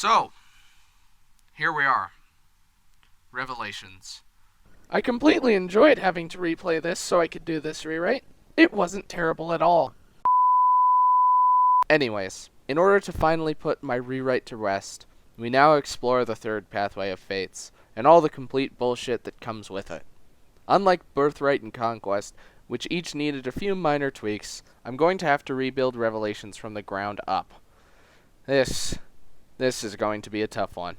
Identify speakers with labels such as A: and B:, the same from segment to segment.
A: So, here we are. Revelations.
B: I completely enjoyed having to replay this so I could do this rewrite. It wasn't terrible at all. Anyways, in order to finally put my rewrite to rest, we now explore the third pathway of fates, and all the complete bullshit that comes with it. Unlike Birthright and Conquest, which each needed a few minor tweaks, I'm going to have to rebuild Revelations from the ground up. This is going to be a tough one.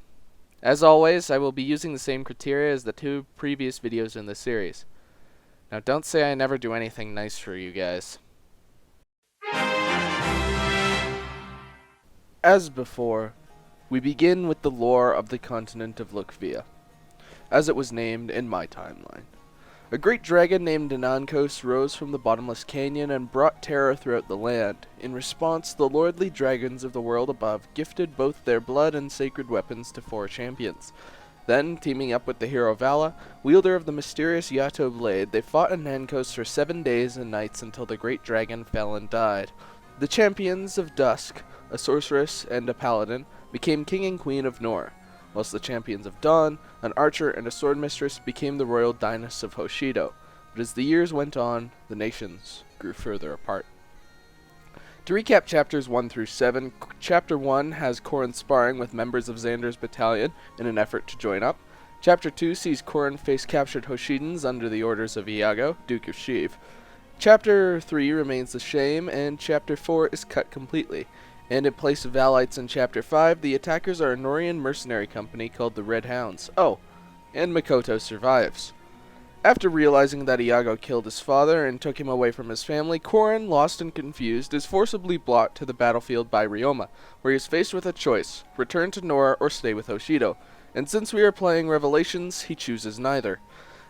B: As always, I will be using the same criteria as the two previous videos in this series. Now don't say I never do anything nice for you guys. As before, we begin with the lore of the continent of Lukvia, as it was named in my timeline. A great dragon named Anankos rose from the bottomless canyon and brought terror throughout the land. In response, the lordly dragons of the world above gifted both their blood and sacred weapons to 4 champions. Then, teaming up with the hero Vala, wielder of the mysterious Yato blade, they fought Anankos for 7 days and nights until the great dragon fell and died. The champions of Dusk, a sorceress and a paladin, became king and queen of Nor, whilst the champions of Dawn, an archer and a sword mistress, became the royal dynasts of Hoshido. But as the years went on, the nations grew further apart. To recap chapters 1 through 7, Chapter 1 has Corrin sparring with members of Xander's battalion in an effort to join up. Chapter 2 sees Corrin face captured Hoshidans under the orders of Iago, Duke of Sheev. Chapter 3 remains the same, and Chapter 4 is cut completely. And in place of Valites in Chapter 5, the attackers are a Norian mercenary company called the Red Hounds. Oh, and Makoto survives. After realizing that Iago killed his father and took him away from his family, Corrin, lost and confused, is forcibly brought to the battlefield by Ryoma, where he is faced with a choice: return to Nora or stay with Hoshido. And since we are playing Revelations, he chooses neither.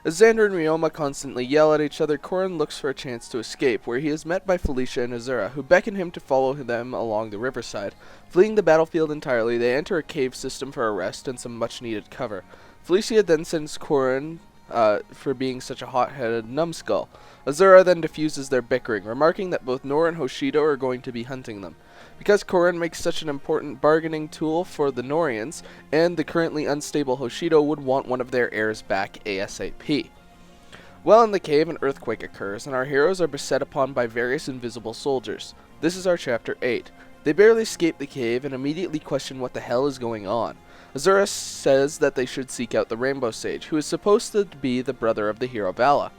B: As Xander and Ryoma constantly yell at each other, Corrin looks for a chance to escape, where he is met by Felicia and Azura, who beckon him to follow them along the riverside. Fleeing the battlefield entirely, they enter a cave system for a rest and some much-needed cover. Felicia then sends Corrin for being such a hot-headed numbskull. Azura then diffuses their bickering, remarking that both Nor and Hoshido are going to be hunting them. Because Corrin makes such an important bargaining tool for the Norians, and the currently unstable Hoshido would want one of their heirs back ASAP. While in the cave, an earthquake occurs, and our heroes are beset upon by various invisible soldiers. This is our Chapter 8. They barely escape the cave and immediately question what the hell is going on. Azura says that they should seek out the Rainbow Sage, who is supposed to be the brother of the hero Vala.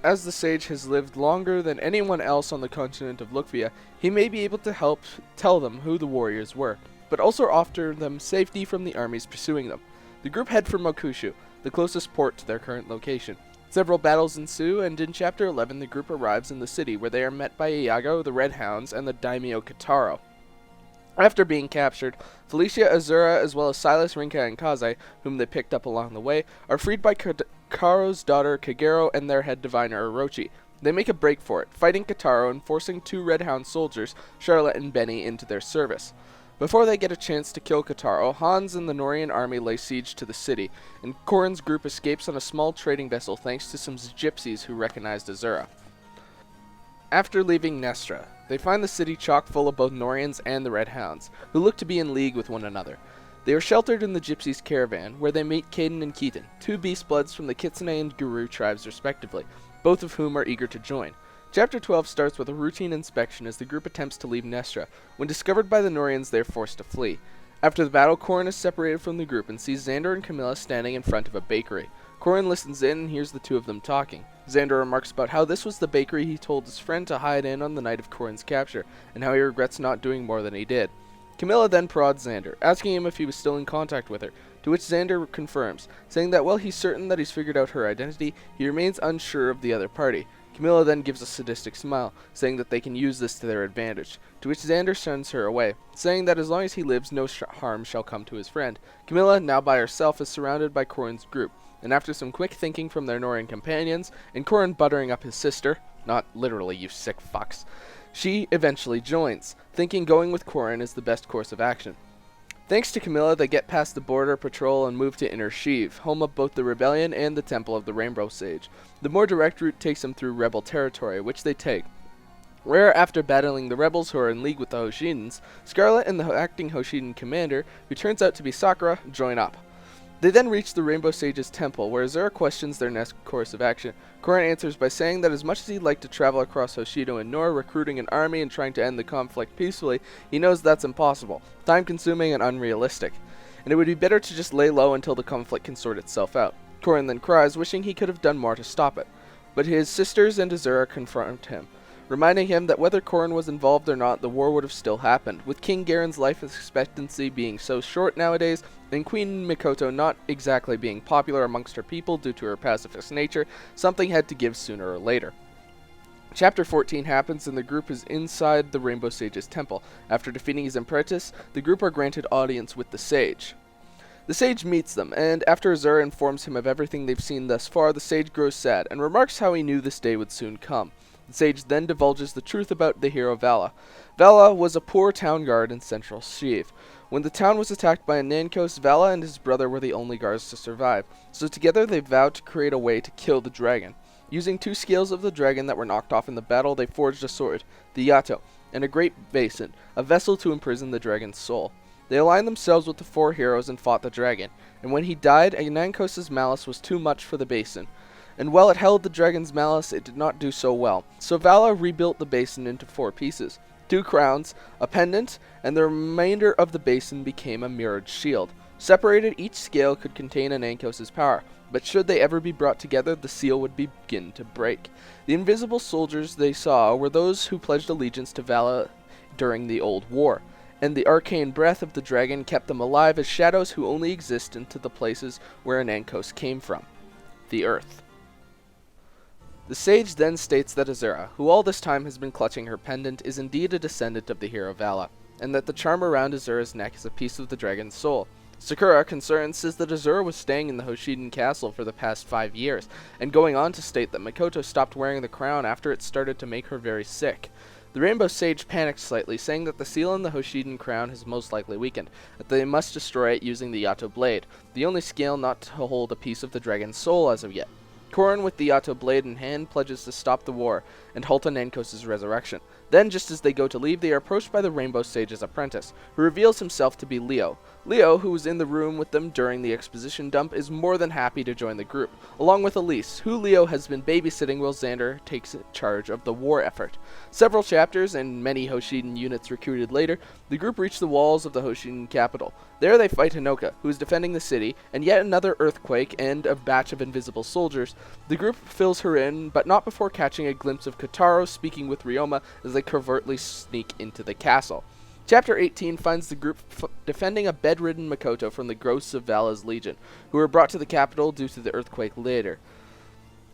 B: As the sage has lived longer than anyone else on the continent of Lukvia, he may be able to help tell them who the warriors were, but also offer them safety from the armies pursuing them. The group head for Mokushu, the closest port to their current location. Several battles ensue, and in Chapter 11 the group arrives in the city, where they are met by Iago, the Red Hounds, and the daimyo Kitaro. After being captured, Felicia, Azura, as well as Silas, Rinka, and Kaze, whom they picked up along the way, are freed by Karo's daughter Kagero and their head diviner Orochi. They make a break for it, fighting Kitaro and forcing 2 Red Hound soldiers, Charlotte and Benny, into their service. Before they get a chance to kill Kitaro, Hans and the Norian army lay siege to the city, and Corrin's group escapes on a small trading vessel thanks to some gypsies who recognized Azura. After leaving Nestra, they find the city chock full of both Norians and the Red Hounds, who look to be in league with one another. They are sheltered in the Gypsies' caravan, where they meet Caden and Keaton, 2 Beastbloods from the Kitsune and Guru tribes respectively, both of whom are eager to join. Chapter 12 starts with a routine inspection as the group attempts to leave Nestra. When discovered by the Norians, they are forced to flee. After the battle, Corrin is separated from the group and sees Xander and Camilla standing in front of a bakery. Corrin listens in and hears the 2 of them talking. Xander remarks about how this was the bakery he told his friend to hide in on the night of Corrin's capture, and how he regrets not doing more than he did. Camilla then prods Xander, asking him if he was still in contact with her, to which Xander confirms, saying that while he's certain that he's figured out her identity, he remains unsure of the other party. Camilla then gives a sadistic smile, saying that they can use this to their advantage, to which Xander sends her away, saying that as long as he lives, no harm shall come to his friend. Camilla, now by herself, is surrounded by Corrin's group, and after some quick thinking from their Norian companions, and Corrin buttering up his sister, not literally, you sick fucks, she eventually joins, thinking going with Corrin is the best course of action. Thanks to Camilla, they get past the border patrol and move to Inner Sheev, home of both the rebellion and the Temple of the Rainbow Sage. The more direct route takes them through rebel territory, which they take. where, after battling the rebels who are in league with the Hoshidans, Scarlet and the acting Hoshidan commander, who turns out to be Sakura, join up. They then reach the Rainbow Sage's temple, where Azura questions their next course of action. Korin answers by saying that as much as he'd like to travel across Hoshido and Nor, recruiting an army and trying to end the conflict peacefully, he knows that's impossible, time-consuming and unrealistic, and it would be better to just lay low until the conflict can sort itself out. Korin then cries, wishing he could have done more to stop it, but his sisters and Azura confront him, reminding him that whether Korin was involved or not, the war would have still happened, with King Garen's life expectancy being so short nowadays, and Queen Mikoto not exactly being popular amongst her people due to her pacifist nature. Something had to give sooner or later. Chapter 14 happens and the group is inside the Rainbow Sage's temple. After defeating his apprentice, the group are granted audience with the sage. The sage meets them, and after Azura informs him of everything they've seen thus far, the sage grows sad and remarks how he knew this day would soon come. The sage then divulges the truth about the hero Vala. Vala was a poor town guard in central Shiv. When the town was attacked by a Nankos, Vala and his brother were the only guards to survive, so together they vowed to create a way to kill the dragon. Using 2 scales of the dragon that were knocked off in the battle, they forged a sword, the Yato, and a great basin, a vessel to imprison the dragon's soul. They aligned themselves with the 4 heroes and fought the dragon, and when he died, Nankos' malice was too much for the basin. And while it held the dragon's malice, it did not do so well. So Vala rebuilt the basin into 4 pieces, 2 crowns, a pendant, and the remainder of the basin became a mirrored shield. Separated, each scale could contain an Nankos' power, but should they ever be brought together, the seal would begin to break. The invisible soldiers they saw were those who pledged allegiance to Vala during the Old War, and the arcane breath of the dragon kept them alive as shadows who only exist into the places where an Nankos came from, the earth. The sage then states that Azura, who all this time has been clutching her pendant, is indeed a descendant of the hero Vala, and that the charm around Azura's neck is a piece of the dragon's soul. Sakura, concerned, says that Azura was staying in the Hoshidan castle for the past 5 years, and going on to state that Mikoto stopped wearing the crown after it started to make her very sick. The Rainbow Sage panics slightly, saying that the seal in the Hoshidan crown has most likely weakened, that they must destroy it using the Yato blade, the only scale not to hold a piece of the dragon's soul as of yet. Korin, with the Yato blade in hand, pledges to stop the war and halt Nankos' resurrection. Then, just as they go to leave, they are approached by the Rainbow Sage's apprentice, who reveals himself to be Leo. Leo, who was in the room with them during the exposition dump, is more than happy to join the group, along with Elise, who Leo has been babysitting while Xander takes charge of the war effort. Several chapters and many Hoshidan units recruited later, the group reach the walls of the Hoshidan capital. There they fight Hinoka, who is defending the city, and yet another earthquake and a batch of invisible soldiers. The group fills her in, but not before catching a glimpse of Kotaro speaking with Ryoma as they covertly sneak into the castle. Chapter 18 finds the group defending a bedridden Mikoto from the ghosts of Vala's legion, who were brought to the capital due to the earthquake later.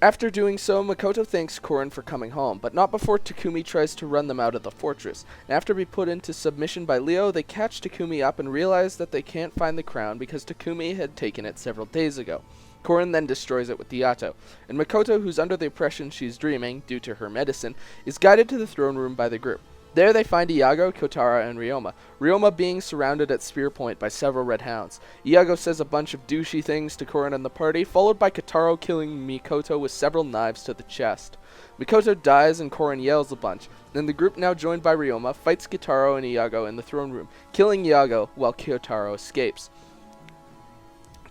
B: After doing so, Mikoto thanks Korin for coming home, but not before Takumi tries to run them out of the fortress. And after being put into submission by Leo, they catch Takumi up and realize that they can't find the crown because Takumi had taken it several days ago. Korin then destroys it with the Yato, and Mikoto, who's under the impression she's dreaming, due to her medicine, is guided to the throne room by the group. There they find Iago, Kotaro, and Ryoma. Ryoma being surrounded at spear point by several red hounds. Iago says a bunch of douchey things to Korin and the party, followed by Kotaro killing Mikoto with several knives to the chest. Mikoto dies and Korin yells a bunch. Then the group, now joined by Ryoma, fights Kotaro and Iago in the throne room, killing Iago while Kotaro escapes.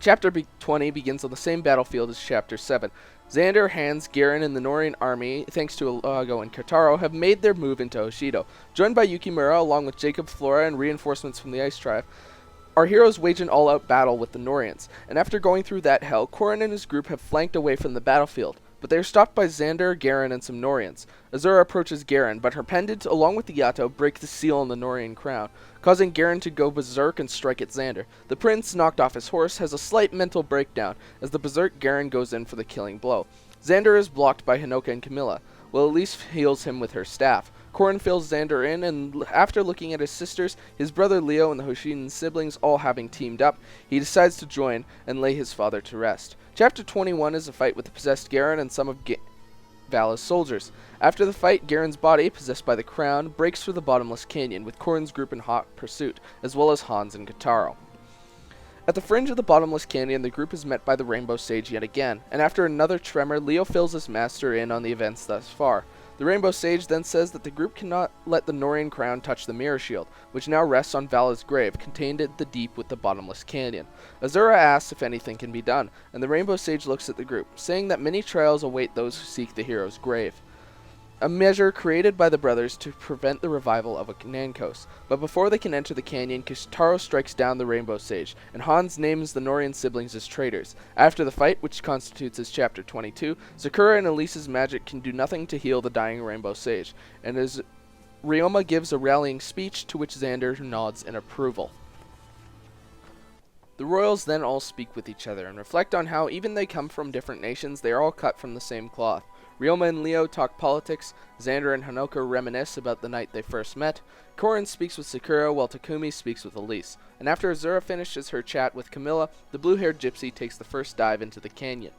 B: Chapter 20 begins on the same battlefield as Chapter 7. Xander, Hans, Garen, and the Norian army, thanks to Iago and Kotaro, have made their move into Hoshido. Joined by Yukimura, along with Jacob, Flora, and reinforcements from the Ice Tribe, our heroes wage an all-out battle with the Norians, and after going through that hell, Korin and his group have flanked away from the battlefield, but they are stopped by Xander, Garen, and some Norians. Azura approaches Garen, but her pendant, along with the Yato, break the seal on the Norian crown, causing Garen to go berserk and strike at Xander. The prince, knocked off his horse, has a slight mental breakdown as the berserk Garen goes in for the killing blow. Xander is blocked by Hinoka and Camilla, while Elise heals him with her staff. Korin fills Xander in, and after looking at his sisters, his brother Leo, and the Hoshidan siblings all having teamed up, he decides to join and lay his father to rest. Chapter 21 is a fight with the possessed Garen and some of Vala's soldiers. After the fight, Garen's body, possessed by the crown, breaks through the bottomless canyon, with Korin's group in hot pursuit, as well as Hans and Kotaro. At the fringe of the bottomless canyon, the group is met by the Rainbow Sage yet again, and after another tremor, Leo fills his master in on the events thus far. The Rainbow Sage then says that the group cannot let the Norian crown touch the mirror shield, which now rests on Vala's grave, contained in the deep with the bottomless canyon. Azura asks if anything can be done, and the Rainbow Sage looks at the group, saying that many trials await those who seek the hero's grave. A measure created by the brothers to prevent the revival of a Nankos. But before they can enter the canyon, Kishitaro strikes down the Rainbow Sage, and Hans names the Norian siblings as traitors. After the fight, which constitutes his chapter 22, Sakura and Elise's magic can do nothing to heal the dying Rainbow Sage, and as Ryoma gives a rallying speech to which Xander nods in approval. The royals then all speak with each other and reflect on how, even they come from different nations, they are all cut from the same cloth. Ryoma and Leo talk politics, Xander and Hanoka reminisce about the night they first met, Korin speaks with Sakura while Takumi speaks with Elise, and after Azura finishes her chat with Camilla, the blue-haired gypsy takes the first dive into the canyon.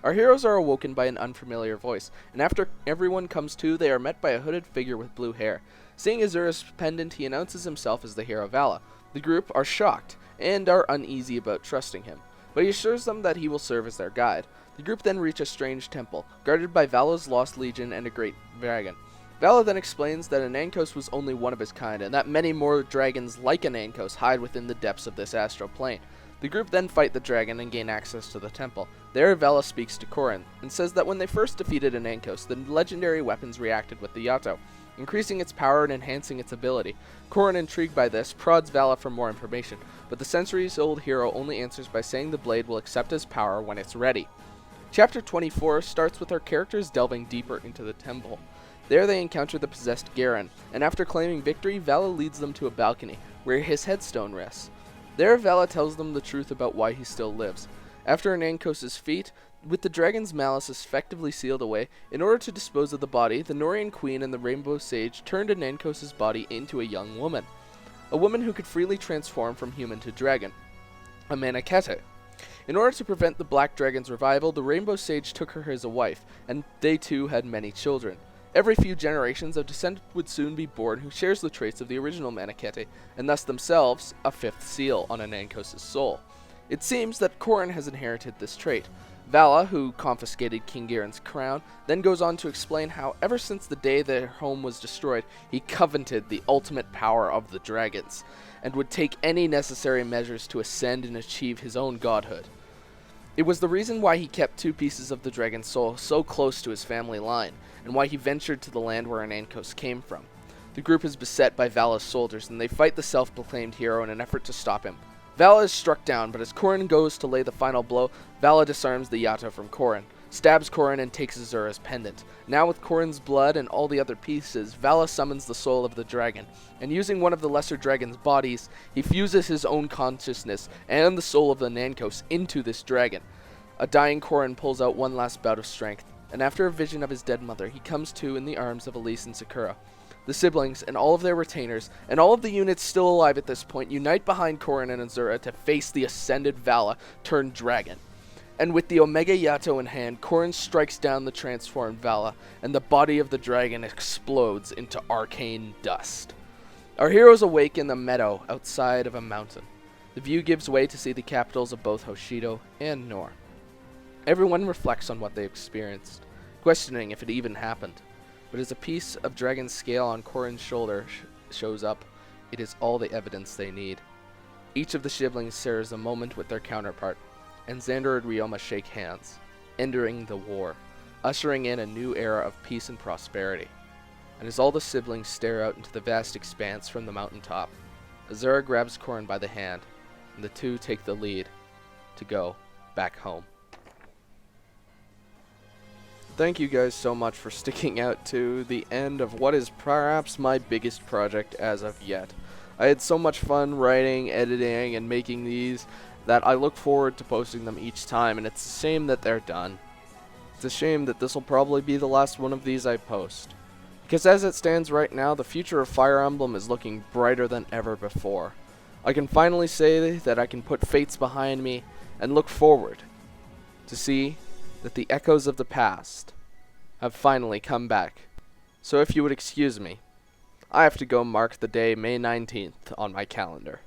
B: Our heroes are awoken by an unfamiliar voice, and after everyone comes to, they are met by a hooded figure with blue hair. Seeing Azura's pendant, he announces himself as the hero Vala. The group are shocked, and are uneasy about trusting him, but he assures them that he will serve as their guide. The group then reach a strange temple, guarded by Vala's lost legion and a great dragon. Vala then explains that a Nankos was only one of his kind, and that many more dragons like a Nankos hide within the depths of this astral plane. The group then fight the dragon and gain access to the temple. There, Vala speaks to Korin, and says that when they first defeated a Nankos, the legendary weapons reacted with the Yato, increasing its power and enhancing its ability. Korin, intrigued by this, prods Vala for more information, but the centuries-old hero only answers by saying the blade will accept his power when it's ready. Chapter 24 starts with our characters delving deeper into the temple. There they encounter the possessed Garen, and after claiming victory, Vala leads them to a balcony, where his headstone rests. There, Vala tells them the truth about why he still lives. After Nankos' feat, with the dragon's malice effectively sealed away, in order to dispose of the body, the Norian queen and the Rainbow Sage turned Nankos' body into a young woman. A woman who could freely transform from human to dragon. A Manakete. In order to prevent the Black Dragon's revival, the Rainbow Sage took her as a wife, and they too had many children. Every few generations, a descendant would soon be born who shares the traits of the original Manakete, and thus themselves a fifth seal on a Nankos' soul. It seems that Korin has inherited this trait. Vala, who confiscated King Garen's crown, then goes on to explain how ever since the day their home was destroyed, he coveted the ultimate power of the dragons, and would take any necessary measures to ascend and achieve his own godhood. It was the reason why he kept 2 pieces of the dragon's soul so close to his family line, and why he ventured to the land where Nankos came from. The group is beset by Vala's soldiers, and they fight the self-proclaimed hero in an effort to stop him. Vala is struck down, but as Korin goes to lay the final blow, Vala disarms the Yato from Korin, stabs Korin, and takes Azura's pendant. Now with Korin's blood and all the other pieces, Vala summons the soul of the dragon, and using one of the lesser dragon's bodies, he fuses his own consciousness and the soul of the Nankos into this dragon. A dying Korin pulls out one last bout of strength, and after a vision of his dead mother, he comes to in the arms of Elise and Sakura. The siblings and all of their retainers, and all of the units still alive at this point, unite behind Korin and Azura to face the ascended Vala turned dragon. And with the Omega Yato in hand, Korin strikes down the transformed Vala, and the body of the dragon explodes into arcane dust. Our heroes awake in the meadow outside of a mountain. The view gives way to see the capitals of both Hoshido and Nor. Everyone reflects on what they experienced, questioning if it even happened. But as a piece of dragon scale on Korin's shoulder shows up, it is all the evidence they need. Each of the siblings shares a moment with their counterpart, and Xander and Ryoma shake hands, entering the war, ushering in a new era of peace and prosperity. And as all the siblings stare out into the vast expanse from the mountaintop, Azura grabs Korin by the hand, and the two take the lead to go back home. Thank you guys so much for sticking out to the end of what is perhaps my biggest project as of yet. I had so much fun writing, editing, and making these that I look forward to posting them each time, and it's a shame that they're done. It's a shame that this will probably be the last one of these I post. Because as it stands right now, the future of Fire Emblem is looking brighter than ever before. I can finally say that I can put fates behind me and look forward to see that the echoes of the past have finally come back. So if you would excuse me, I have to go mark the day May 19th on my calendar.